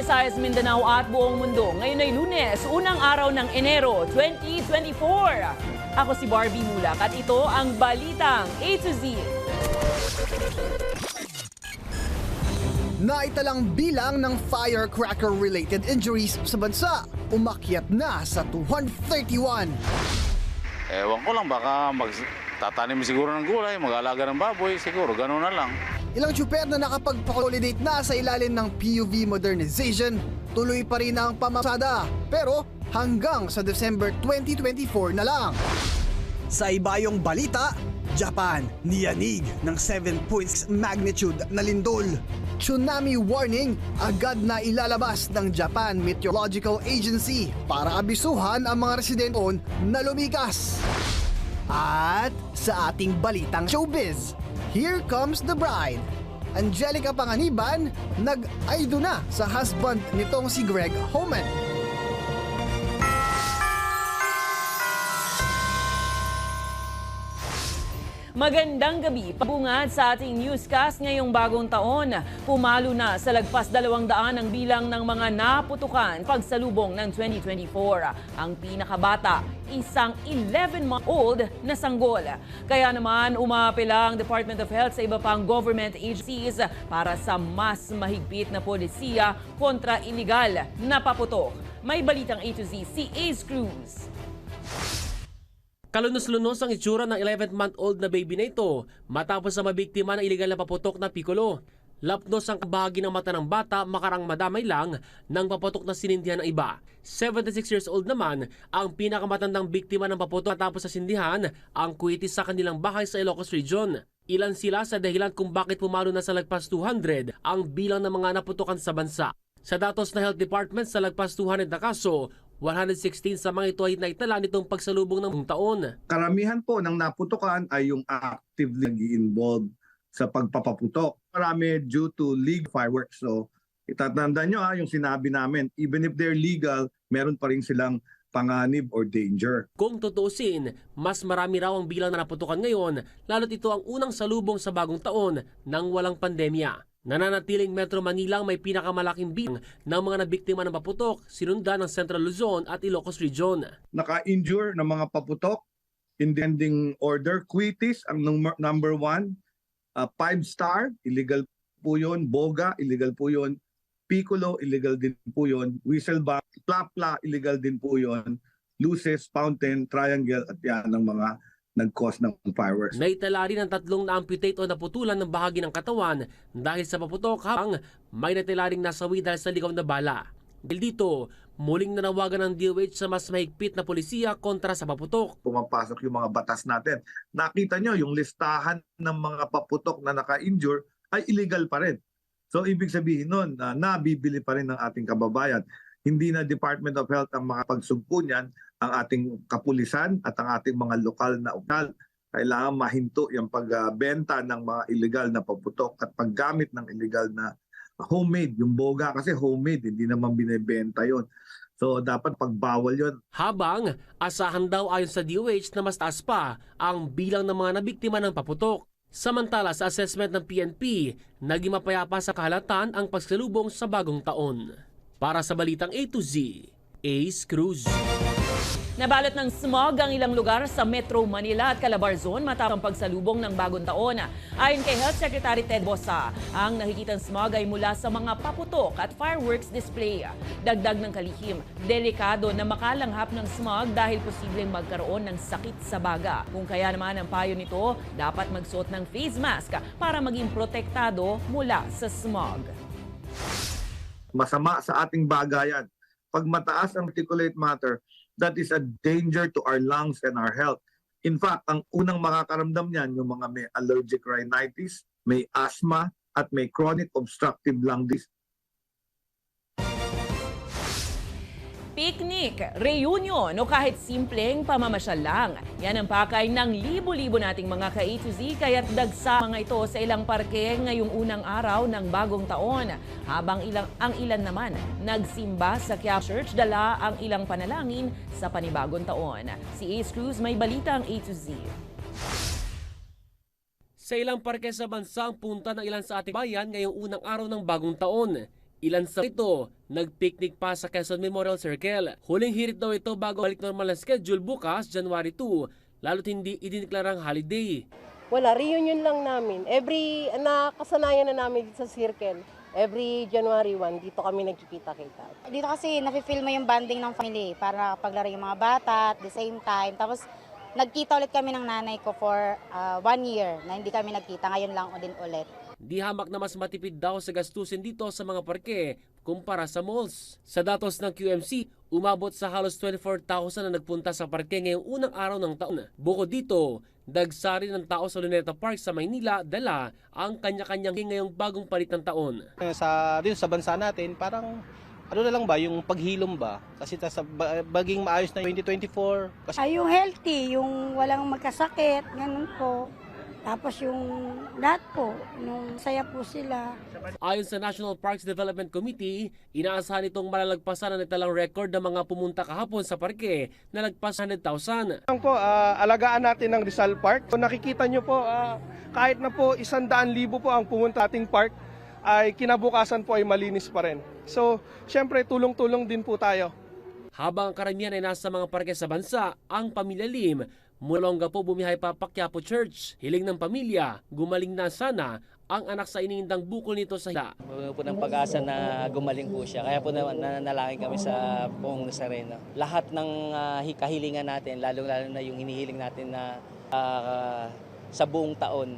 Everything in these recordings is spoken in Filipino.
Visayas, Mindanao at buong mundo. Ngayon ay Lunes, unang araw ng Enero 2024. Ako si Barbie Mulak at ito ang Balitang A to Z. Naitalang bilang ng firecracker-related injuries sa bansa, umakyat na sa 231. Ewan ko lang, baka tatanim siguro ng gulay, mag-alaga ng baboy, siguro gano'n na lang. Ilang tsuper na nakapag-consolidate na sa ilalim ng PUV modernization, tuloy pa rin ang pamamasada, pero hanggang sa December 2024 na lang. Sa ibayong balita, Japan niyanig ng 7.6 magnitude na lindol. Tsunami warning agad na ilalabas ng Japan Meteorological Agency para abisuhan ang mga residente na lumikas. At sa ating balitang showbiz, here comes the bride. Angelica Panganiban nag-aido na sa husband nitong si Greg Homan. Magandang gabi. Pabungad sa ating newscast ngayong bagong taon. Pumalo na sa lagpas 200 ang bilang ng mga naputukan pagsalubong ng 2024. Ang pinakabata, isang 11-month-old na sanggol. Kaya naman umapela ang Department of Health sa iba pang government agencies para sa mas mahigpit na polisiya kontra iligal na paputok. May balitang A to Z si Ace Cruz. Kalunos-lunos ang itsura ng 11-month-old na baby na ito matapos na mabiktima ng iligal na paputok na piccolo. Lapnos ang bahagi ng mata ng bata makarang madamay lang ng paputok na sinindihan ng iba. 76 years old naman ang pinakamatandang biktima ng paputok matapos sa sindihan ang kuwitis sa kanilang bahay sa Ilocos Region. Ilan sila sa dahilan kung bakit pumalo na sa lagpas 200 ang bilang ng mga naputukan sa bansa. Sa datos ng Health Department sa lagpas 200 na kaso, 116 sa mga ito ay naitala nitong pagsalubong ng taon. Karamihan po ng naputukan ay yung actively nag-i-involve sa pagpapaputok. Marami due to legal fireworks. So itatandaan nyo yung sinabi namin, even if they're legal, meron pa rin silang panganib or danger. Kung tutuusin, mas marami raw ang bilang na naputukan ngayon, lalo't ito ang unang salubong sa bagong taon nang walang pandemya. Nananatiling Metro Manila ang may pinakamalaking bilang ng mga nabiktima ng paputok, sinundan ng Central Luzon at Ilocos Region. Naka-injure ng mga paputok, in the ending order, Quitis ang number 1, 5-star, illegal po yun, Boga, illegal po yun, Piccolo, illegal din po yun, Whistleback, Plapla, illegal din po yun, Luces, Fountain, Triangle at yan ang mga nag-cause ng fireworks. Naitala rin ang 3 na-amputate o naputulan ng bahagi ng katawan dahil sa paputok habang may natila ring nasawi dahil sa ligaw na bala. Dahil dito, muling nanawagan ng DOH sa mas mahigpit na polisiya kontra sa paputok. Pumapasok yung mga batas natin. Nakita nyo yung listahan ng mga paputok na naka-injure ay illegal pa rin. So ibig sabihin nun na nabibili pa rin ng ating kababayan. Hindi na Department of Health ang makapagsugpo niyan, ang ating kapulisan at ang ating mga lokal na opisyal. Kailangan mahinto yung pagbenta ng mga illegal na paputok at paggamit ng illegal na homemade. Yung Boga kasi homemade, hindi naman binibenta yon. So dapat pagbawal yon. Habang asahan daw ayon sa DOH na mas taas pa ang bilang ng mga nabiktima ng paputok. Samantala sa assessment ng PNP, naging mapayapa sa kahalatan ang pagsalubong sa bagong taon. Para sa Balitang A to Z, Ace Cruz. Nabalot ng smog ang ilang lugar sa Metro Manila at Calabarzon matapos ang pagsalubong ng bagong taon. Ayon kay Health Secretary Ted Bosa, ang nakikitang smog ay mula sa mga paputok at fireworks display. Dagdag ng kalihim, delikado na makalanghap ng smog dahil posibleng magkaroon ng sakit sa baga. Kung kaya naman ang payo nito, dapat magsuot ng face mask para maging protektado mula sa smog. Masama sa ating bagayan. Pag mataas ang particulate matter, that is a danger to our lungs and our health. In fact, ang unang makakaramdam niyan yung mga may allergic rhinitis, may asthma, at may chronic obstructive lung disease. Picnic, reunion o kahit simpleng pamamasyal lang. Yan ang pakay ng libo-libo nating mga ka-A to Z kaya't dagsa mga ito sa ilang parke ngayong unang araw ng bagong taon. Habang ang ilan naman nagsimba sa Quiapo Church, dala ang ilang panalangin sa panibagong taon. Si Ace Cruz may balita ang A to Z. Sa ilang parke sa bansa ang punta ng ilan sa ating bayan ngayong unang araw ng bagong taon. Ilan sa ito Nagpiknik pa sa Quezon Memorial Circle. Huling hirit daw ito bago balik normal na schedule bukas, January 2, lalo't hindi idineklarang holiday. Wala, reunion lang namin. Nakasanayan na namin dito sa circle. Every January 1, dito kami nagkikita-kita. Dito kasi nafe-feel mo yung bonding ng family para paglaro yung mga bata at the same time. Tapos nagkita ulit kami ng nanay ko for 1 year na hindi kami nagkita. Ngayon lang din ulit. Di hamak na mas matipid daw sa gastusin dito sa mga parke kumpara sa malls. Sa datos ng QMC, umabot sa halos 24,000 na nagpunta sa parke ngayong unang araw ng taon. Bukod dito, dagsari ng tao sa Luneta Park sa Maynila dala ang kanya-kanyang ngayong bagong palit ng taon. Dito sa bansa natin, parang ano na lang ba, yung paghilom ba? Kasi baging maayos na 2024. Kasi Ay, yung healthy, yung walang magkasakit, ganun po. Tapos yung lahat po, nung saya po sila. Ayon sa National Parks Development Committee, inaasahan itong malalagpasan ang nagtalang record ng mga pumunta kahapon sa parke na lagpas 100,000. lang po, alagaan natin ng Rizal Park. So, nakikita nyo po, kahit na po 100,000 po ang pumunta ating park, ay kinabukasan po ay malinis pa rin. So, syempre, tulong-tulong din po tayo. Habang ang karamihan ay nasa mga parke sa bansa, ang Pamilya Lim, Mulongga po bumiyahe pa Quiapo Church. Hiling ng pamilya, gumaling na sana ang anak sa iniindang bukol nito sa hila. Po ng pag-asa na gumaling po siya. Kaya po nanalangin kami sa Poong Nazareno. Lahat ng kahilingan natin, lalo-lalo na yung hinihiling natin na sa buong taon,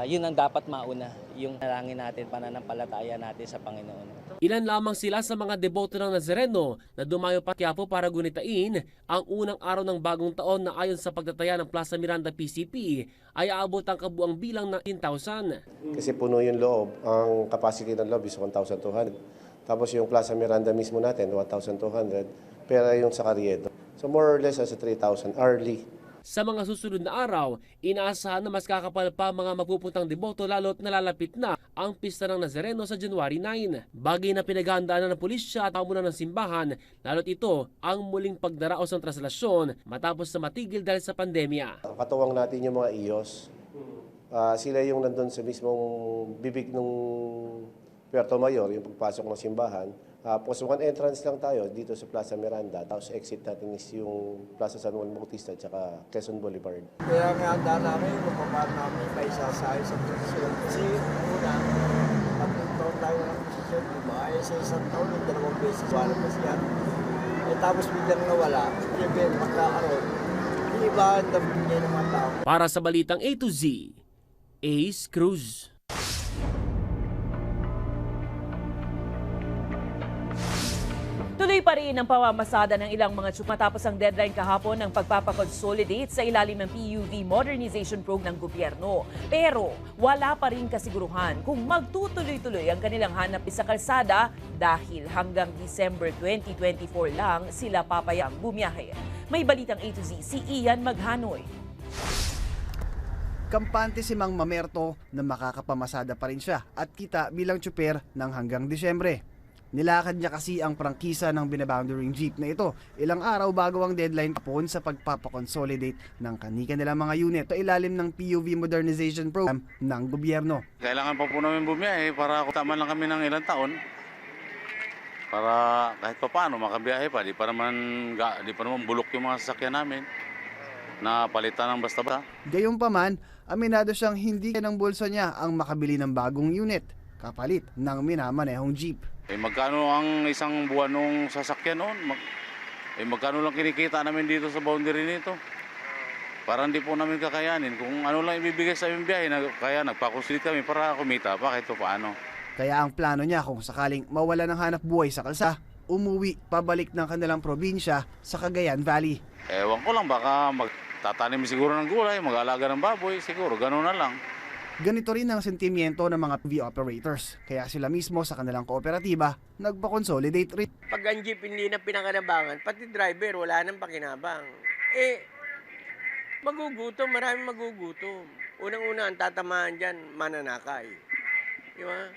yun ang dapat mauna, yung nalangin natin, pananampalataya natin sa Panginoon. Ilan lamang sila sa mga deboto ng Nazareno na dumayo pa Quiapo para gunitain ang unang araw ng bagong taon na ayon sa pagtataya ng Plaza Miranda PCP ay aabot ang kabuang bilang ng 10,000. Kasi puno yung loob, ang capacity ng loob is 1,200. Tapos yung Plaza Miranda mismo natin, 1,200. Pero yung sa Carriedo. So more or less as 3,000 early. Sa mga susunod na araw, inaasahan na mas kakapal pa mga magpupuntang deboto lalo't nalalapit na ang pista ng Nazareno sa January 9. Bagay na pinaghahandaan na ng pulisya at pamunan ng simbahan, lalo't ito ang muling pagdaraos ng traslasyon matapos na matigil dahil sa pandemya. Katuwang natin yung mga IOS. Sila yung nandun sa mismong bibig ng Puerto Mayor, yung pagpasok ng simbahan. Tapos one entrance lang tayo dito sa Plaza Miranda, tapos exit natin is yung Plaza San Juan Bautista at saka Quezon Boulevard. Kaya nga handa namin kung paano namin may sasahay sa posisyon. Kasi una, 3 taon tayo ng posisyon, diba? Sa isang taon, 2 beses, wala pa siya. Tapos biglang nawala, siyempre magkakaroon. Hindi ba ang daming niya ng mga tao? Para sa Balitang A to Z, Ace Cruz. Tuloy pa rin ang pamamasada ng ilang mga tsup matapos ang deadline kahapon ng pagpapakonsolidate sa ilalim ng PUV Modernization Program ng gobyerno. Pero wala pa rin kasiguruhan kung magtutuloy-tuloy ang kanilang hanap sa kalsada dahil hanggang December 2024 lang sila papayang bumiyahe. May Balitang A to Z si Ian Maghanoy. Kampante si Mang Mamerto na makakapamasada pa rin siya at kita bilang tsuper ng hanggang Disyembre. Nilakad niya kasi ang prangkisa ng binaboundering jeep na ito ilang araw bago ang deadline kapon sa pagpapakonsolidate ng kanilang mga unit sa ilalim ng PUV Modernization Program ng gobyerno. Kailangan pa po namin bumiyahe para tama lang kami ng ilang taon. Para kahit pa paano makabiyahe pa, di pa naman bulok yung mga sasakyan namin na palitan ng basta-basta. Gayunpaman, aminado siyang hindi ng bulsa niya ang makabili ng bagong unit kapalit ng minamanehong jeep. Magkano ang isang buwan nung sasakyan noon? Magkano lang kinikita namin dito sa boundary nito? Parang hindi po namin kakayanin. Kung ano lang ibibigay sa aming biyahe, kaya nagpakonsolidate kami para kumita pa kahit paano. Kaya ang plano niya kung sakaling mawala ng hanap buhay sa kalsa, umuwi pabalik ng kanilang probinsya sa Cagayan Valley. Ewan ko lang, baka magtatanim siguro ng gulay, mag-aalaga ng baboy, siguro gano'n na lang. Ganito rin ang sentimiento ng mga PUV operators, kaya sila mismo sa kanilang kooperatiba nagpa-consolidate rin. Pag ang jeep hindi na pinakanabangan, pati driver wala nang pakinabang. Magugutom, maraming magugutom. Unang-una ang tatamaan dyan, mananakay. Di ba?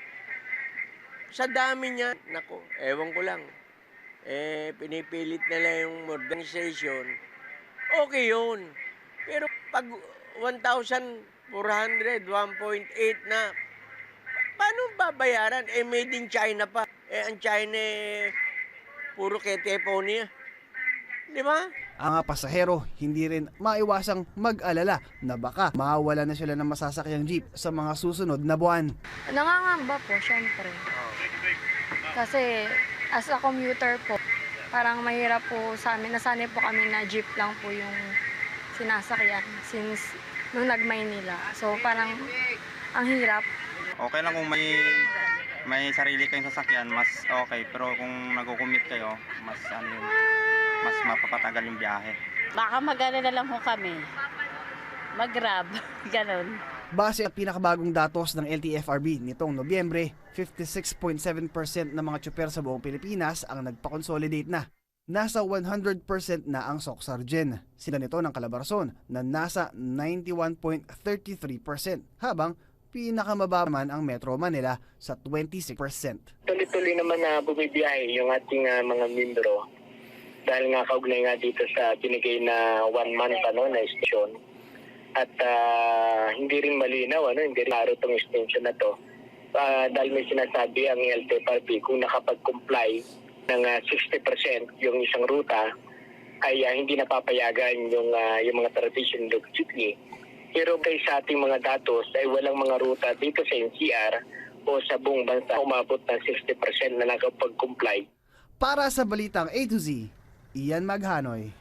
Sa dami niya, nako, ewan ko lang. Pinipilit nila yung modernization, okay yun. Pero pag 1,400, 1.8 na, paano babayaran? Made in China pa. ang China puro keteponi. Di ba? Ang mga pasahero hindi rin maiwasang mag-alala na baka mawala na sila ng masasakyang jeep sa mga susunod na buwan. Nangangamba po, syempre. Kasi as a commuter po, parang mahirap po sa amin. Nasanay po kami na jeep lang po yung sinasakyan since nung nag-Maynila. So parang ang hirap. Okay lang kung may sarili kayong sasakyan, mas okay. Pero kung nag-commute kayo, mas mapapatagal yung biyahe. Baka mag-ano na lang ho kami. Mag-grab. Ganon. Base sa pinakabagong datos ng LTFRB nitong Nobyembre, 56.7% ng mga tsuper sa buong Pilipinas ang nagpa-consolidate na. Nasa 100% na ang Soc-Sargen. Sila nito ng Calabarzon na nasa 91.33%, habang pinakamababa naman ang Metro Manila sa 26%. Tuloy-tuloy naman na bumibiyahe yung ating mga membro dahil nga kaugnay nga dito sa binigay na 1 month na extension. At hindi rin malinaw, hindi rin klaro itong extension na to. Dahil may sinasabi ang LTFRB kung nakapag-comply ng 60% yung isang ruta ay hindi napapayagan yung mga traditional logistically. Pero kay sa ating mga datos ay walang mga ruta dito sa NCR o sa buong bansa umabot ng 60% na nakapag-comply. Para sa Balitang A to Z, Ian Maghanoy.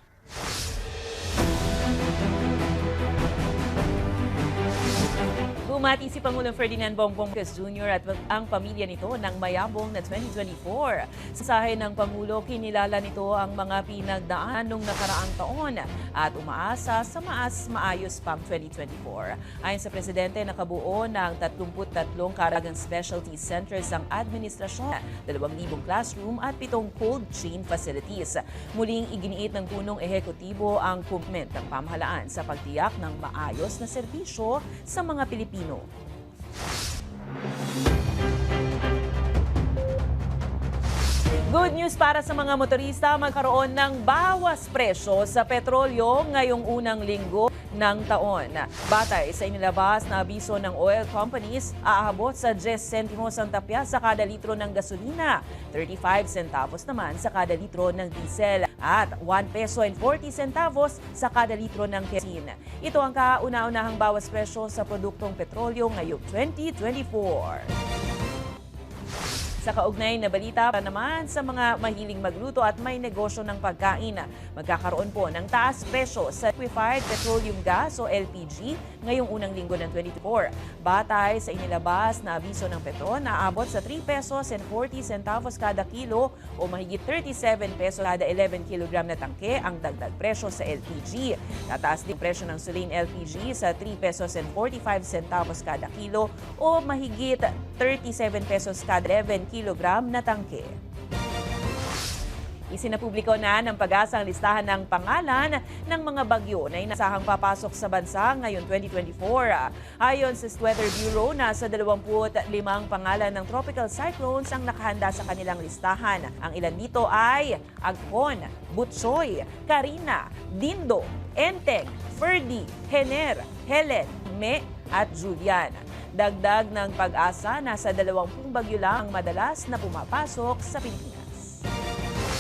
Bumati si Pangulong Ferdinand Bongbong Marcos Jr. at ang pamilya nito ng mayabong na 2024. Sa sahe ng Pangulo, kinilala nito ang mga pinagdaan nung nakaraang taon at umaasa sa maayos pang 2024. Ayon sa Presidente, nakabuo ng 33 karagang specialty centers ang administrasyon, 2,000 classroom at 7 cold chain facilities. Muling iginiit ng punong ehekutibo ang commitment ng pamahalaan sa pagtiyak ng maayos na serbisyo sa mga Pilipino. Good news para sa mga motorista, magkaroon ng bawas presyo sa petrolyo ngayong unang linggo ng taon. Batay sa inilabas na abiso ng oil companies, aabot sa 10 sentimos ang tapya sa kada litro ng gasolina, 35 centavos naman sa kada litro ng diesel at 1 peso and 40 centavos sa kada litro ng kerosene. Ito ang kauna-unahang bawas presyo sa produktong petrolyo ngayong 2024. Sa kaugnay na balita para naman sa mga mahiling magluto at may negosyo ng pagkain, magkakaroon po ng taas presyo sa liquefied petroleum gas o LPG ngayong unang linggo ng 2024. Batay sa inilabas na abiso ng Petron, naabot sa 3 pesos and 40 centavos kada kilo o mahigit 37 pesos kada 11 kilogram na tangke ang dagdag presyo sa LPG. Tataas din presyo ng Sulane LPG sa 3 pesos and 45 centavos kada kilo o mahigit 37 pesos kada 11 kilogram na tangke. Isinapubliko na ng Pag-asa ang listahan ng pangalan ng mga bagyo na inasahang papasok sa bansa ngayong 2024. Ayon sa Weather Bureau, nasa 25 pangalan ng tropical cyclones ang nakahanda sa kanilang listahan. Ang ilan dito ay Agpon, Butsoy, Karina, Dindo, Enteng, Ferdy, Hener, Helen, Me at Julian. Dagdag ng Pag-asa, nasa 20 bagyo lang ang madalas na pumapasok sa Pilipinas.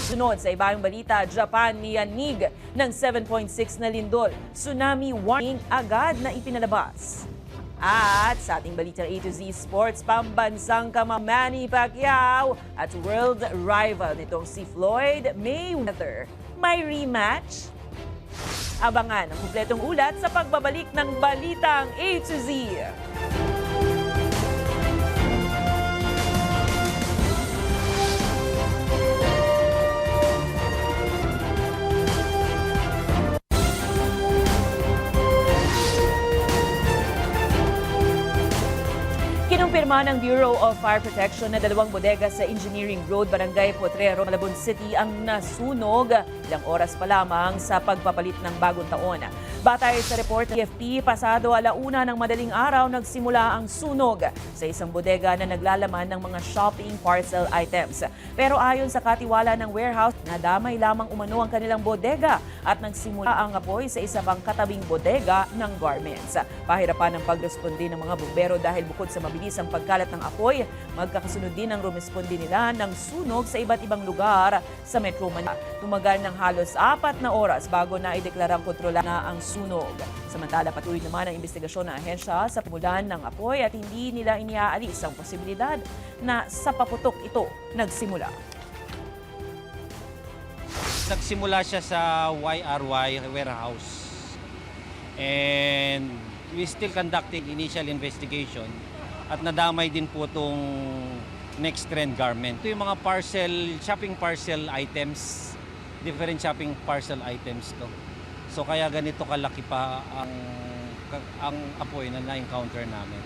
Sunod sa ibang balita, Japan niyanig ng 7.6 na lindol. Tsunami warning agad na ipinalabas. At sa ating balitang A to Z Sports, pambansang Manny Pacquiao at world rival nitong si Floyd Mayweather. May rematch? Abangan ang kumpletong ulat sa pagbabalik ng balitang A to Z. Kinumpirma ng Bureau of Fire Protection na 2 bodega sa Engineering Road, Barangay Potrero, Malabon City ang nasunog ilang oras pa lamang sa pagpapalit ng bagong taon. Batay sa report ng AFP, pasado 1:00 ng madaling araw nagsimula ang sunog sa isang bodega na naglalaman ng mga shopping parcel items. Pero ayon sa katiwala ng warehouse, nadamay lamang umano ang kanilang bodega at nagsimula ang apoy sa isa pang katabing bodega ng garments. Pahirapan ang pagresponde ng mga bumbero dahil bukod sa mabilis ang pagkalat ng apoy, magkakasunod din ang rumesponde nila ng sunog sa iba't ibang lugar sa Metro Manila. Tumagal ng halos 4 na oras bago na ideklarang kontrola na ang sunog. Samantala, patuloy naman ang investigasyon ng ahensya sa pamulan ng apoy at hindi nila iniaalis ang posibilidad na sa paputok ito nagsimula. Nagsimula siya sa YRY warehouse and we still conducting initial investigation at nadamay din po itong Next Trend Garment. Ito yung mga shopping parcel items, different shopping parcel items to. So kaya ganito kalaki pa ang apoy na na-encounter namin.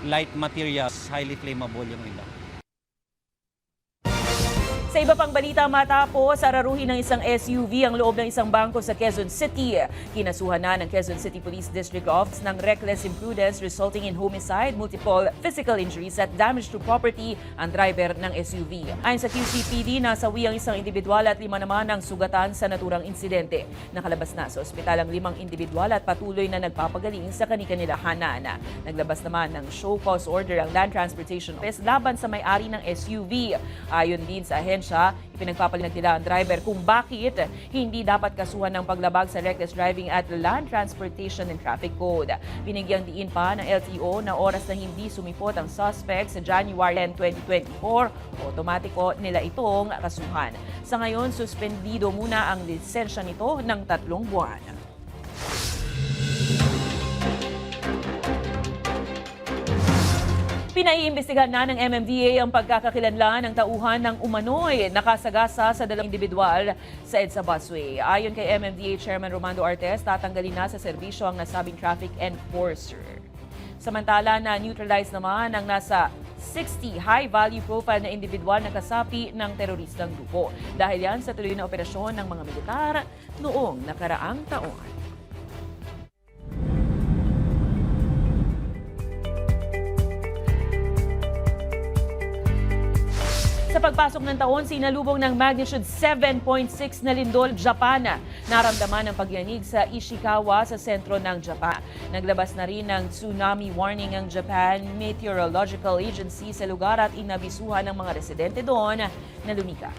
Light materials, highly flammable yung iba. Sa iba pang balita, matapos araruhin ng isang SUV ang loob ng isang bangko sa Quezon City. Kinasuhan na ng Quezon City Police District Office ng reckless imprudence resulting in homicide, multiple physical injuries at damage to property ang driver ng SUV. Ayon sa QCPD, nasawi ang isang individual at 5 naman ang sugatan sa naturang insidente. Nakalabas na sa ospital ang 5 individual at patuloy na nagpapagaling sa kani-kanilahanan. Naglabas naman ng show cause order ang Land Transportation Office laban sa may-ari ng SUV. Ayon din sa ahensya, ipinagpapalinag nila ang driver kung bakit hindi dapat kasuhan ng paglabag sa reckless driving at Land Transportation and Traffic Code. Binigyang diin pa ng LTO na oras na hindi sumipot ang suspect sa January 10, 2024, otomatiko nila itong kasuhan. Sa ngayon, suspendido muna ang lisensya nito ng 3 buwan. Pinaiimbestigahan na ng MMDA ang pagkakakilanlan ng tauhan ng umano'y nakasagasa sa 2 individual sa EDSA busway. Ayon kay MMDA Chairman Romando Artes, tatanggalin na sa serbisyo ang nasabing traffic enforcer. Samantala na neutralize naman ang nasa 60 high-value profile na individual na kasapi ng teroristang grupo. Dahil yan sa tuloy na operasyon ng mga militar noong nakaraang taon. Sa pagpasok ng taon, sinalubong ng magnitude 7.6 na lindol Japan. Naramdaman ang pagyanig sa Ishikawa sa sentro ng Japan. Naglabas na rin ng tsunami warning ang Japan Meteorological Agency sa lugar at inabisuhan ng mga residente doon na lumikas.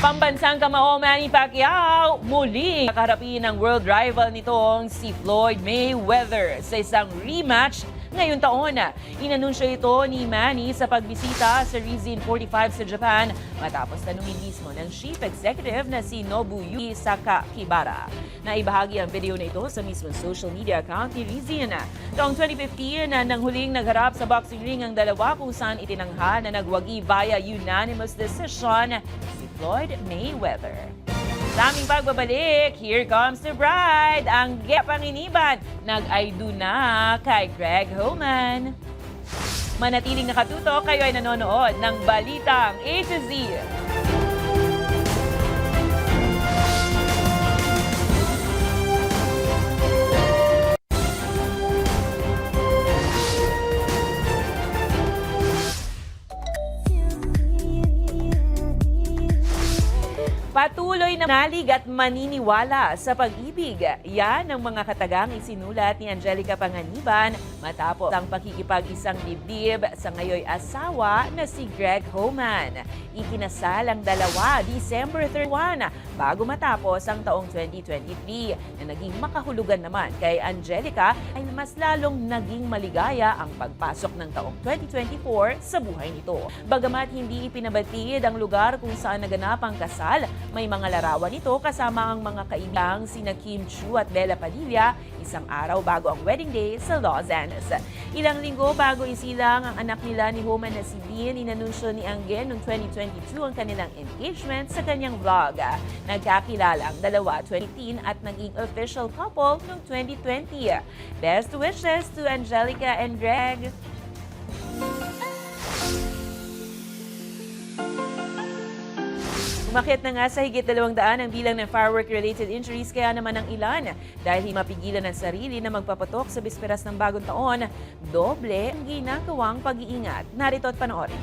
Pambansang kamao Manny Pacquiao muling nakaharapin ng world rival nitong si Floyd Mayweather sa isang rematch ngayong taon. Inanunsyo ito ni Manny sa pagbisita sa Rizin 45 sa Japan matapos tanungin mismo ng Chief Executive na si Nobuyuki Sakakibara. Naibahagi ang video na ito sa mismong social media account ni Rizin. Taong 2015 nang huling nagharap sa boxing ring ang dalawa kung saan itinanghal na nagwagi via unanimous decision si Floyd Mayweather. Sa aming pagbabalik, here comes the bride, ang Panginiban. Nag-I do na kay Greg Homan. Manatiling nakatuto, kayo ay nanonood ng Balitang A to Z. Patuloy na nalig at maniniwala sa pag-ibig. Yan ang mga katagang isinulat ni Angelica Panganiban matapos ang pakikipag-isang dibdib sa ngayoy asawa na si Greg Homan. Ikinasal ang dalawa December 31 bago matapos ang taong 2023 na naging makahulugan naman kay Angelica ay mas lalong naging maligaya ang pagpasok ng taong 2024 sa buhay nito. Bagamat hindi ipinabatid ang lugar kung saan naganap ang kasal, may mga larawan nito kasama ang mga kaibigang sina Kim Chiu at Bella Padilla isang araw bago ang wedding day sa Los Angeles. Ilang linggo bago isilang ang anak nila ni Homan na si Bean, inanunsyo ni Angge noong 2022 ang kanilang engagement sa kanyang vlog. Nagkakilala ang dalawa 2018 at naging official couple noong 2020. Best wishes to Angelica and Greg. Umakyat na nga sa higit 200 ang bilang ng firework-related injuries, kaya naman ang ilan dahil hindi mapigilan ng sarili na magpapatok sa bisperas ng bagong taon, doble ang ginagawang pag-iingat. Narito at panoorin.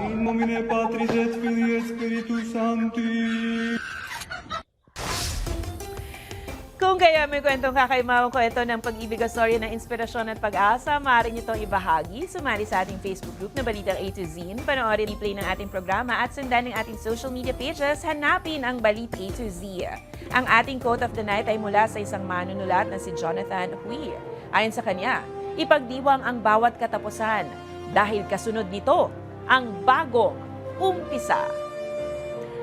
In nomine Patris et Filii et Spiritus Sancti. Kung kaya may kwentong kakaimawang kwento ng pag-ibig o storya ng inspirasyon at pag-asa, maaari niyo itong ibahagi. Sumali sa ating Facebook group na Balitang A to Z. Panoorin replay ng ating programa at sundan ng ating social media pages. Hanapin ang Balita A to Z. Ang ating quote of the night ay mula sa isang manunulat na si Jonathan Hui. Ayon sa kanya, ipagdiwang ang bawat katapusan dahil kasunod nito ang bagong umpisa.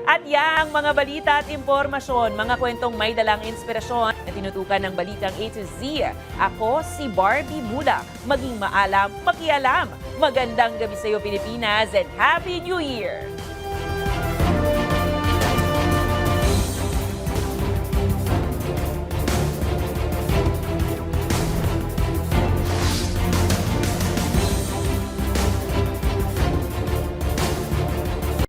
At yan ang mga balita at impormasyon, mga kwentong may dalang inspirasyon na tinutukan ng Balitang A to Z. Ako si Barbie Bula. Maging maalam, makialam. Magandang gabi sa iyo, Pilipinas, and Happy New Year!